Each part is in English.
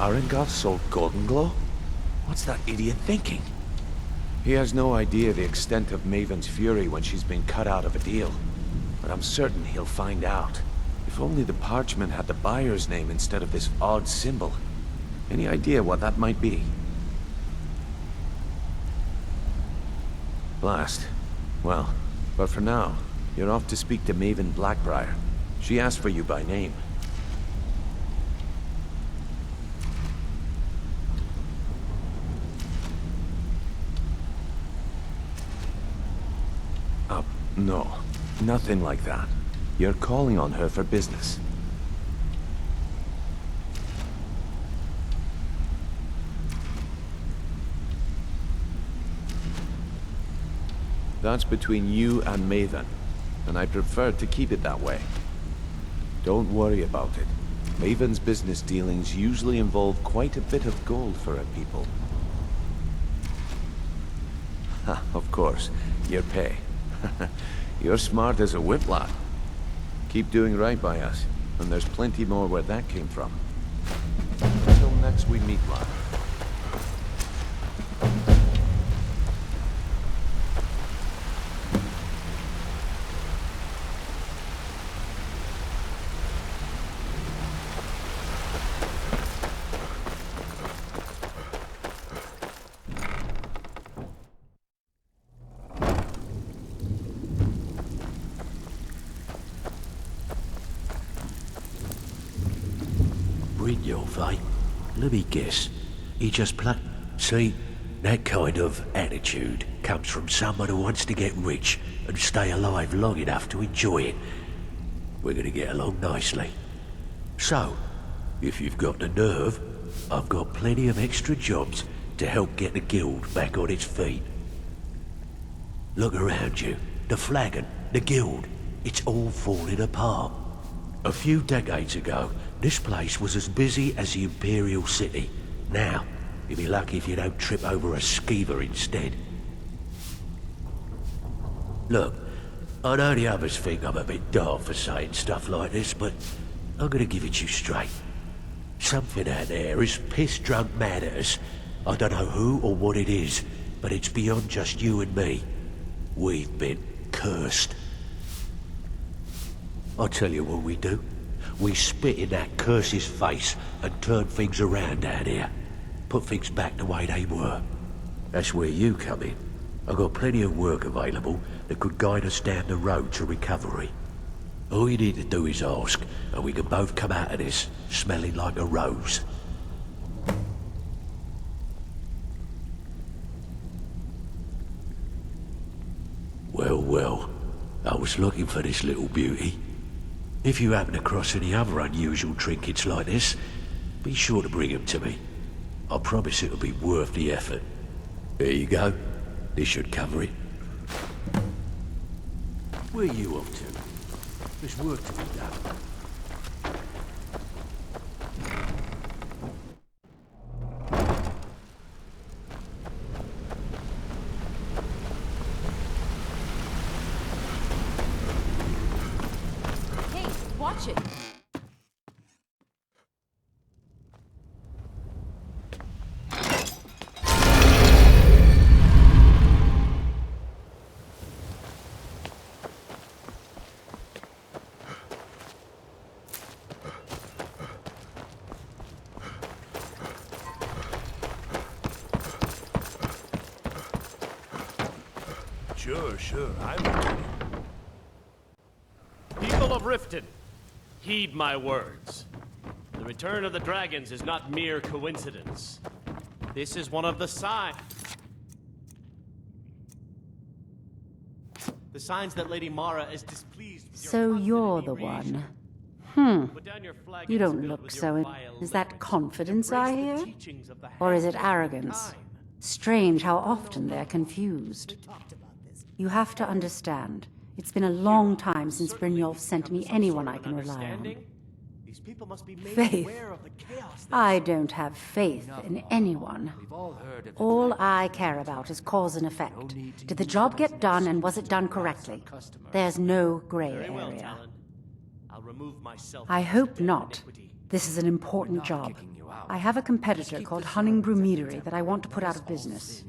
Arengoth sold Golden Glow? What's that idiot thinking? He has no idea the extent of Maven's fury when she's been cut out of a deal. But I'm certain he'll find out. If only the parchment had the buyer's name instead of this odd symbol. Any idea what that might be? Blast. Well, but for now, you're off to speak to Maven Blackbriar. She asked for you by name. No, nothing like that. You're calling on her for business. That's between you and Maven, and I prefer to keep it that way. Don't worry about it. Maven's business dealings usually involve quite a bit of gold for her people. Ha, of course, your pay. You're smart as a whip, lad. Keep doing right by us, and there's plenty more where that came from. Until next we meet, lad. Brynjolf, eh? Let me guess. He just See, that kind of attitude comes from someone who wants to get rich and stay alive long enough to enjoy it. We're gonna get along nicely. So, if you've got the nerve, I've got plenty of extra jobs to help get the guild back on its feet. Look around you. The flagon, the guild, it's all falling apart. A few decades ago, this place was as busy as the Imperial City. Now, you'll be lucky if you don't trip over a skeever instead. Look, I know the others think I'm a bit daft for saying stuff like this, but I'm gonna give it you straight. Something out there is piss-drunk mad at us. I don't know who or what it is, but it's beyond just you and me. We've been cursed. I'll tell you what we do. We spit in that curse's face and turn things around down here. Put things back the way they were. That's where you come in. I've got plenty of work available that could guide us down the road to recovery. All you need to do is ask, and we can both come out of this smelling like a rose. Well, well, I was looking for this little beauty. If you happen across any other unusual trinkets like this, be sure to bring them to me. I promise it'll be worth the effort. There you go. This should cover it. Where are you off to? There's work to be done. Watch it. Sure, I'm ready. People of Riften, heed my words. The return of the dragons is not mere coincidence. This is one of the signs. The signs that Lady Mara is displeased with your So you're constant the inebriation. one. Put down your flag You and don't filled look with so... your vile Is that lies. confidence I Embrace the hear? teachings of the Or is it hands of arrogance? time. Strange how often they're confused. You have to understand. It's been a long time since Brynjolf sent me anyone I can rely on. These people must be made Faith. aware of the chaos I don't have faith in anyone. All I care about is cause and effect. Did the job get done and was it done correctly? There's no gray Very well, area. Talon. I'll remove myself I from hope this not. iniquity. This is an important job. I have a competitor called Honningbrew Meadery that I want to put out of business.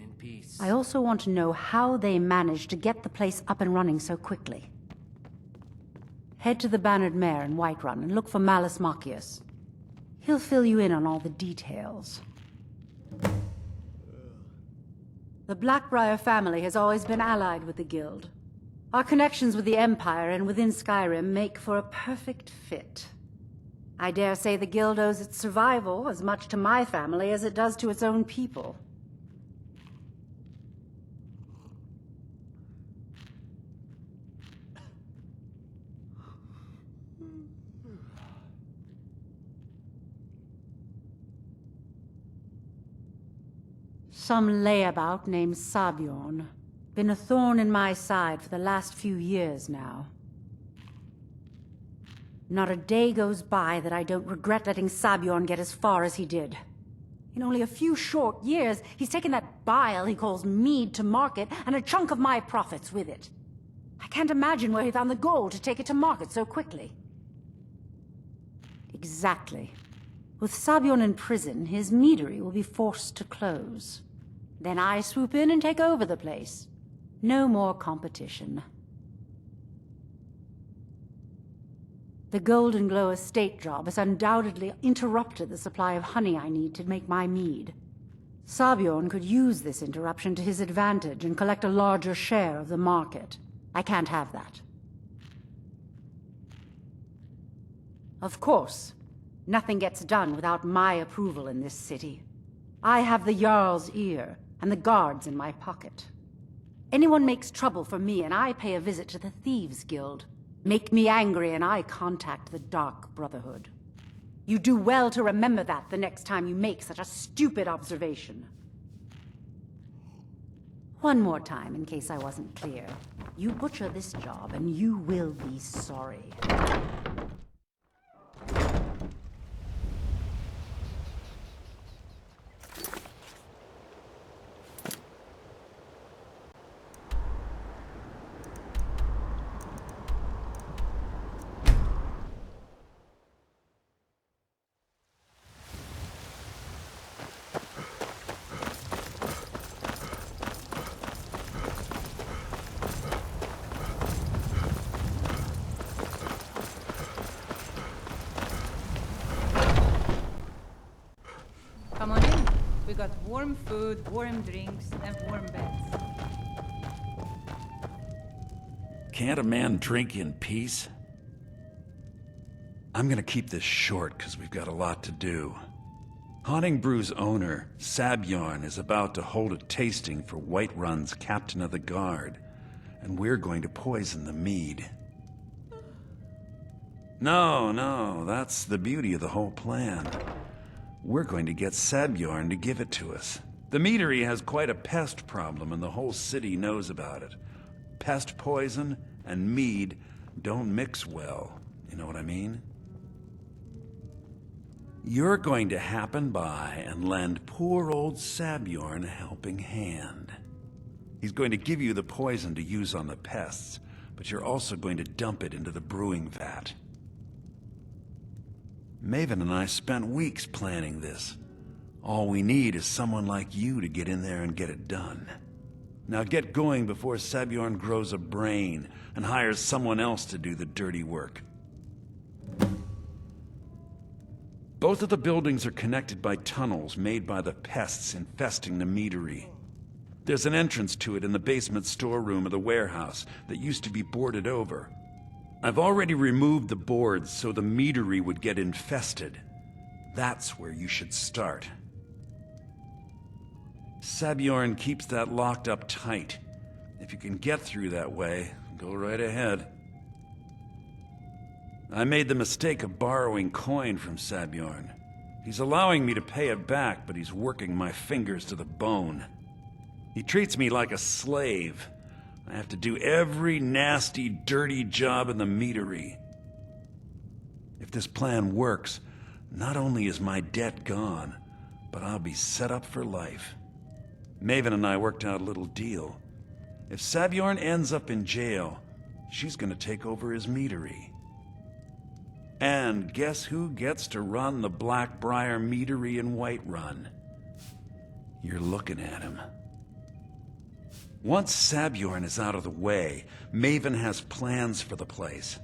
I also want to know how they managed to get the place up and running so quickly. Head to the Bannered Mare in Whiterun and look for Malus Machius. He'll fill you in on all the details. The Blackbriar family has always been allied with the Guild. Our connections with the Empire and within Skyrim make for a perfect fit. I dare say the Guild owes its survival as much to my family as it does to its own people. Some layabout named Sabjorn. Been a thorn in my side for the last few years now. Not a day goes by that I don't regret letting Sabjorn get as far as he did. In only a few short years, he's taken that bile he calls mead to market, and a chunk of my profits with it. I can't imagine where he found the gold to take it to market so quickly. Exactly. With Sabjorn in prison, his meadery will be forced to close. Then I swoop in and take over the place. No more competition. The Golden Glow estate job has undoubtedly interrupted the supply of honey I need to make my mead. Sabjorn could use this interruption to his advantage and collect a larger share of the market. I can't have that. Of course, nothing gets done without my approval in this city. I have the Jarl's ear and the guards in my pocket. Anyone makes trouble for me and I pay a visit to the Thieves Guild. Make me angry and I contact the Dark Brotherhood. You do well to remember that the next time you make such a stupid observation. One more time, in case I wasn't clear. You butcher this job and you will be sorry. Come on in. We got warm food, warm drinks, and warm beds. Can't a man drink in peace? I'm gonna keep this short because we've got a lot to do. Honningbrew's owner, Sabjorn, is about to hold a tasting for Whiterun's captain of the guard, and we're going to poison the mead. No, that's the beauty of the whole plan. We're going to get Sabjorn to give it to us. The meadery has quite a pest problem and the whole city knows about it. Pest poison and mead don't mix well, you know what I mean? You're going to happen by and lend poor old Sabjorn a helping hand. He's going to give you the poison to use on the pests, but you're also going to dump it into the brewing vat. Maven and I spent weeks planning this. All we need is someone like you to get in there and get it done. Now get going before Sabjorn grows a brain and hires someone else to do the dirty work. Both of the buildings are connected by tunnels made by the pests infesting the meadery. There's an entrance to it in the basement storeroom of the warehouse that used to be boarded over. I've already removed the boards so the meadery would get infested. That's where you should start. Sabjorn keeps that locked up tight. If you can get through that way, go right ahead. I made the mistake of borrowing coin from Sabjorn. He's allowing me to pay it back, but he's working my fingers to the bone. He treats me like a slave. I have to do every nasty, dirty job in the meadery. If this plan works, not only is my debt gone, but I'll be set up for life. Maven and I worked out a little deal. If Sabjorn ends up in jail, she's gonna take over his meadery. And guess who gets to run the Blackbriar Meadery in Whiterun? You're looking at him. Once Sabjorn is out of the way, Maven has plans for the place.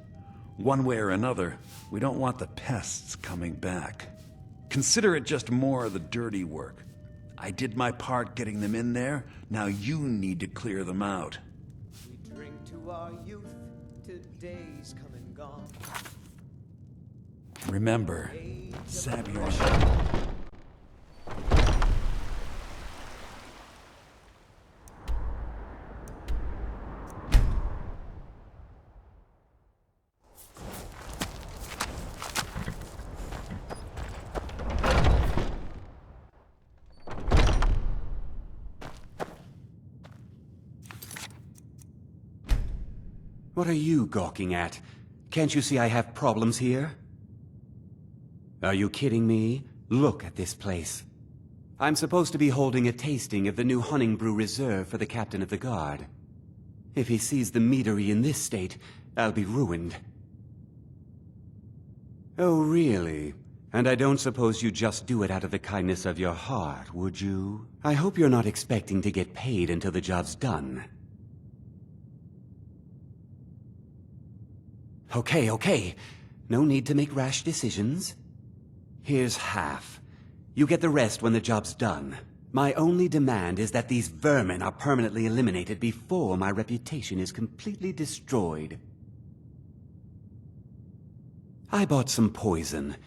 One way or another, we don't want the pests coming back. Consider it just more of the dirty work. I did my part getting them in there, now you need to clear them out. We drink to our youth, to days come and gone. Remember, Sabjorn. What are you gawking at? Can't you see I have problems here? Are you kidding me? Look at this place. I'm supposed to be holding a tasting of the new Honningbrew Reserve for the Captain of the Guard. If he sees the meadery in this state, I'll be ruined. Oh, really? And I don't suppose you just do it out of the kindness of your heart, would you? I hope you're not expecting to get paid until the job's done. Okay. No need to make rash decisions. Here's half. You get the rest when the job's done. My only demand is that these vermin are permanently eliminated before my reputation is completely destroyed. I bought some poison.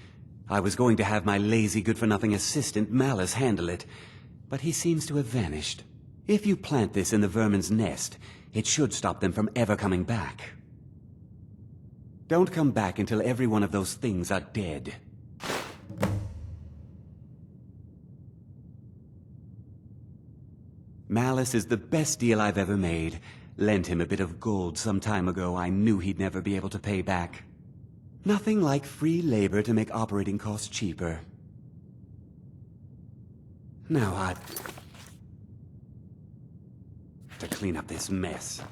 I was going to have my lazy good-for-nothing assistant Malice handle it, but he seems to have vanished. If you plant this in the vermin's nest, it should stop them from ever coming back. Don't come back until every one of those things are dead. Malice is the best deal I've ever made. Lent him a bit of gold some time ago I knew he'd never be able to pay back. Nothing like free labor to make operating costs cheaper. Now to clean up this mess.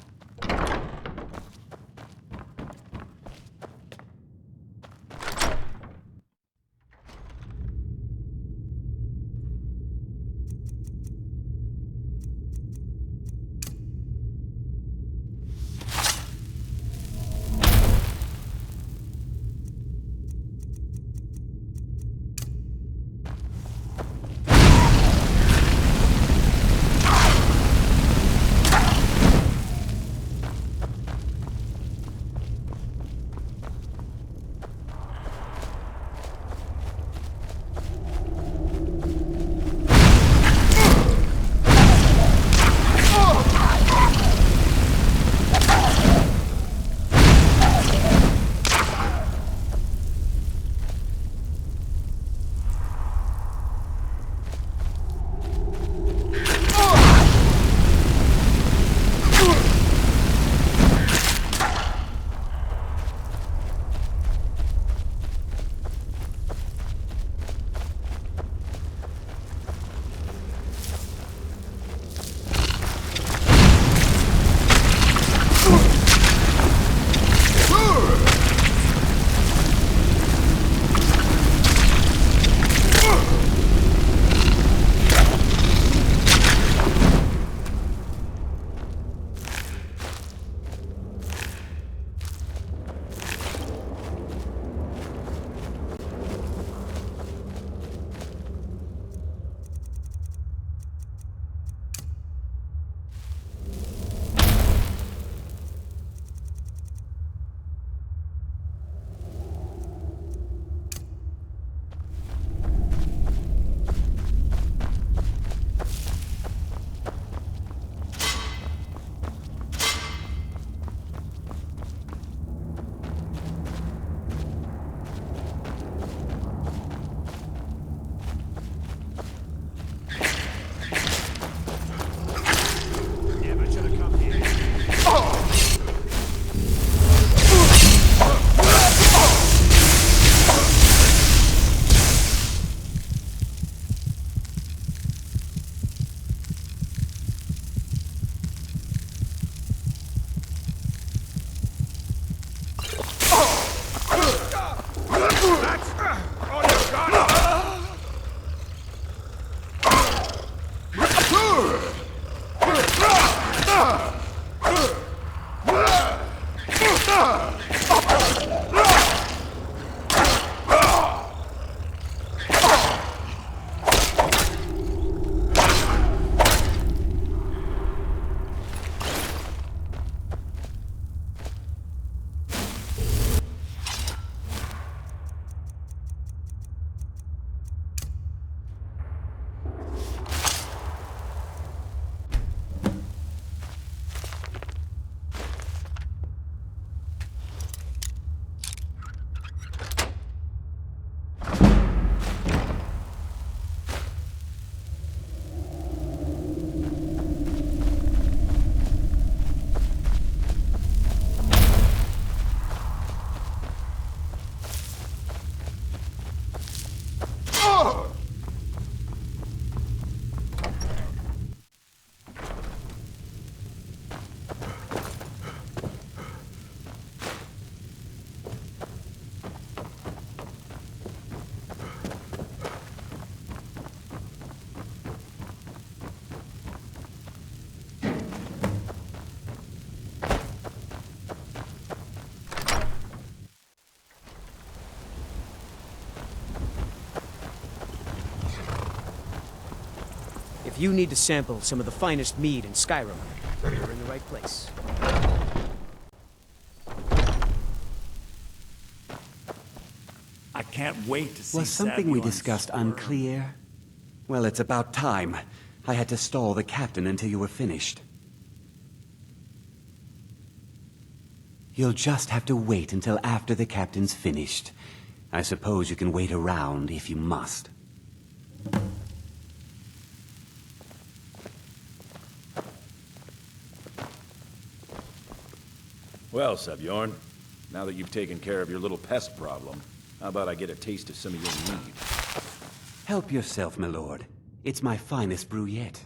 If you need to sample some of the finest mead in Skyrim, you're in the right place. I can't wait to see Was something we Sabulon's discussed swerve. unclear? Well, it's about time. I had to stall the captain until you were finished. You'll just have to wait until after the captain's finished. I suppose you can wait around if you must. Well, Sabjorn, now that you've taken care of your little pest problem, how about I get a taste of some of your mead? Help yourself, my lord. It's my finest brew yet.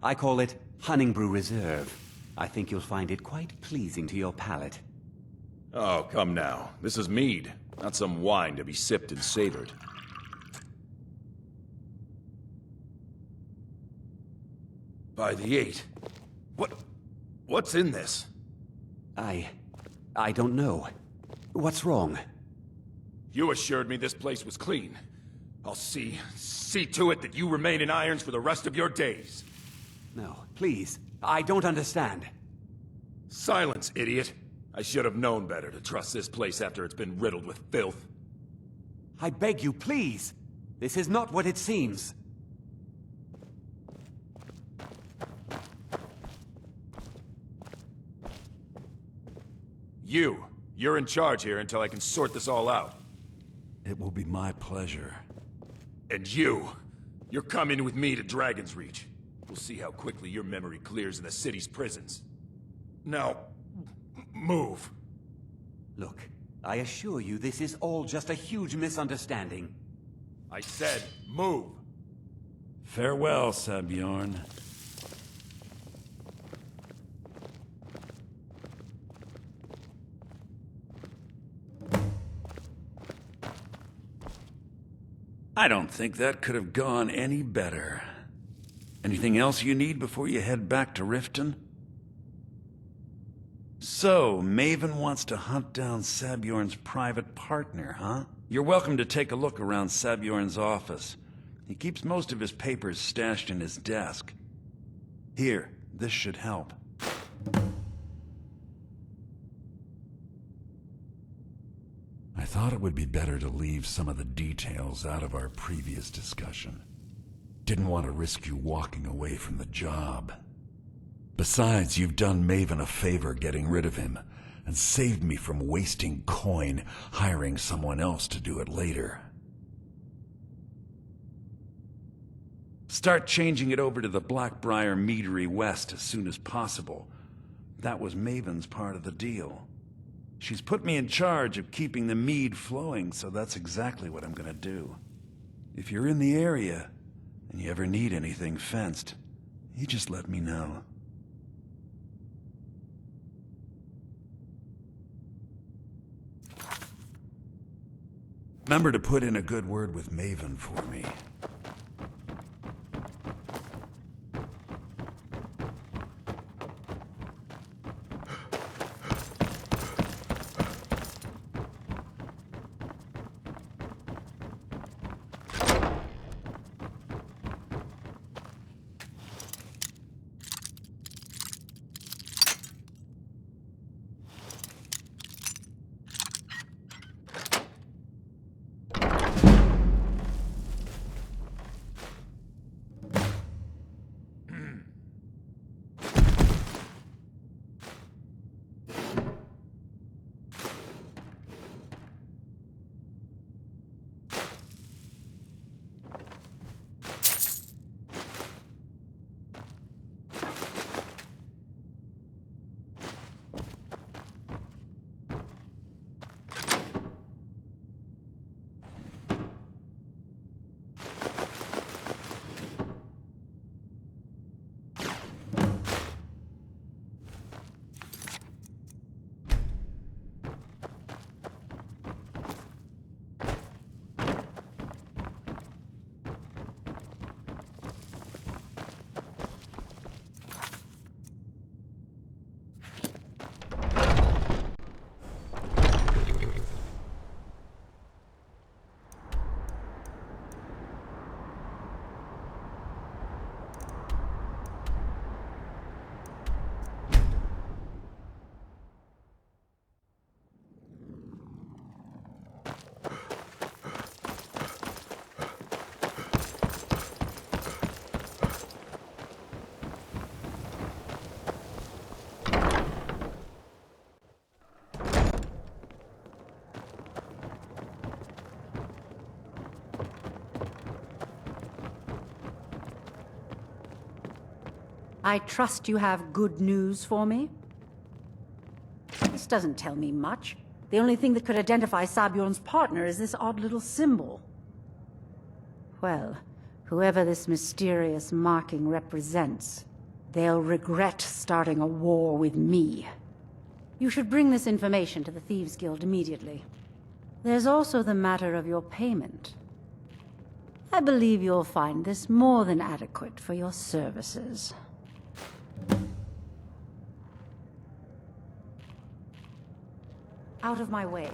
I call it Honningbrew Reserve. I think you'll find it quite pleasing to your palate. Oh, come now. This is mead, not some wine to be sipped and savored. By the 8. What's in this? I don't know. What's wrong? You assured me this place was clean. I'll see to it that you remain in irons for the rest of your days. No, please. I don't understand. Silence, idiot. I should have known better to trust this place after it's been riddled with filth. I beg you, please. This is not what it seems. You're in charge here until I can sort this all out. It will be my pleasure. And you're coming with me to Dragon's Reach. We'll see how quickly your memory clears in the city's prisons. Now, move. Look, I assure you this is all just a huge misunderstanding. I said, move. Farewell, Sabjorn. I don't think that could have gone any better. Anything else you need before you head back to Riften? So, Maven wants to hunt down Sabjorn's private partner, huh? You're welcome to take a look around Sabjorn's office. He keeps most of his papers stashed in his desk. Here, this should help. I thought it would be better to leave some of the details out of our previous discussion. Didn't want to risk you walking away from the job. Besides, you've done Maven a favor getting rid of him, and saved me from wasting coin hiring someone else to do it later. Start changing it over to the Blackbriar Meadery West as soon as possible. That was Maven's part of the deal. She's put me in charge of keeping the mead flowing, so that's exactly what I'm gonna do. If you're in the area, and you ever need anything fenced, you just let me know. Remember to put in a good word with Maven for me. I trust you have good news for me? This doesn't tell me much. The only thing that could identify Sabjorn's partner is this odd little symbol. Well, whoever this mysterious marking represents, they'll regret starting a war with me. You should bring this information to the Thieves Guild immediately. There's also the matter of your payment. I believe you'll find this more than adequate for your services. Out of my way.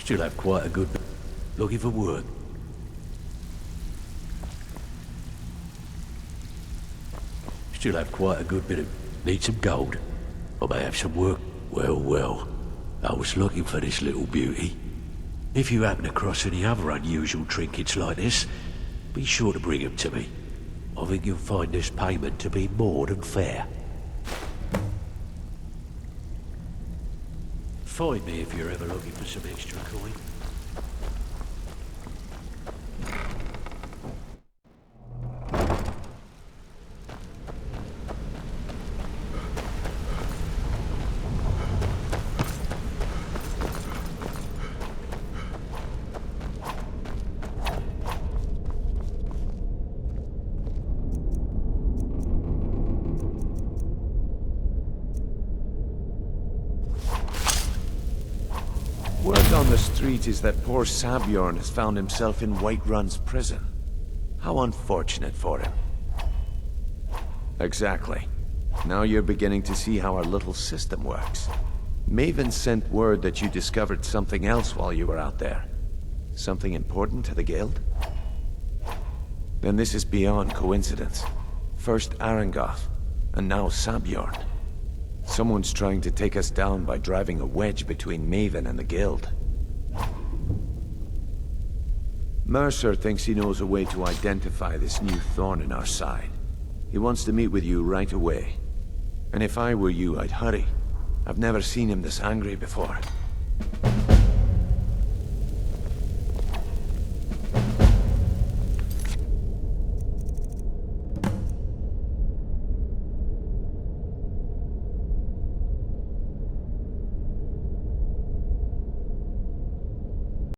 Still have quite a good... looking for work. Still have quite a good bit of... need some gold. I may have some work. Well, well. I was looking for this little beauty. If you happen across any other unusual trinkets like this, be sure to bring them to me. I think you'll find this payment to be more than fair. Find me if you're ever looking for some extra coin. Word on the street is that poor Sabjorn has found himself in Whiterun's prison. How unfortunate for him. Exactly. Now you're beginning to see how our little system works. Maven sent word that you discovered something else while you were out there. Something important to the Guild? Then this is beyond coincidence. First Arangoth, and now Sabjorn. Someone's trying to take us down by driving a wedge between Maven and the Guild. Mercer thinks he knows a way to identify this new thorn in our side. He wants to meet with you right away. And if I were you, I'd hurry. I've never seen him this angry before.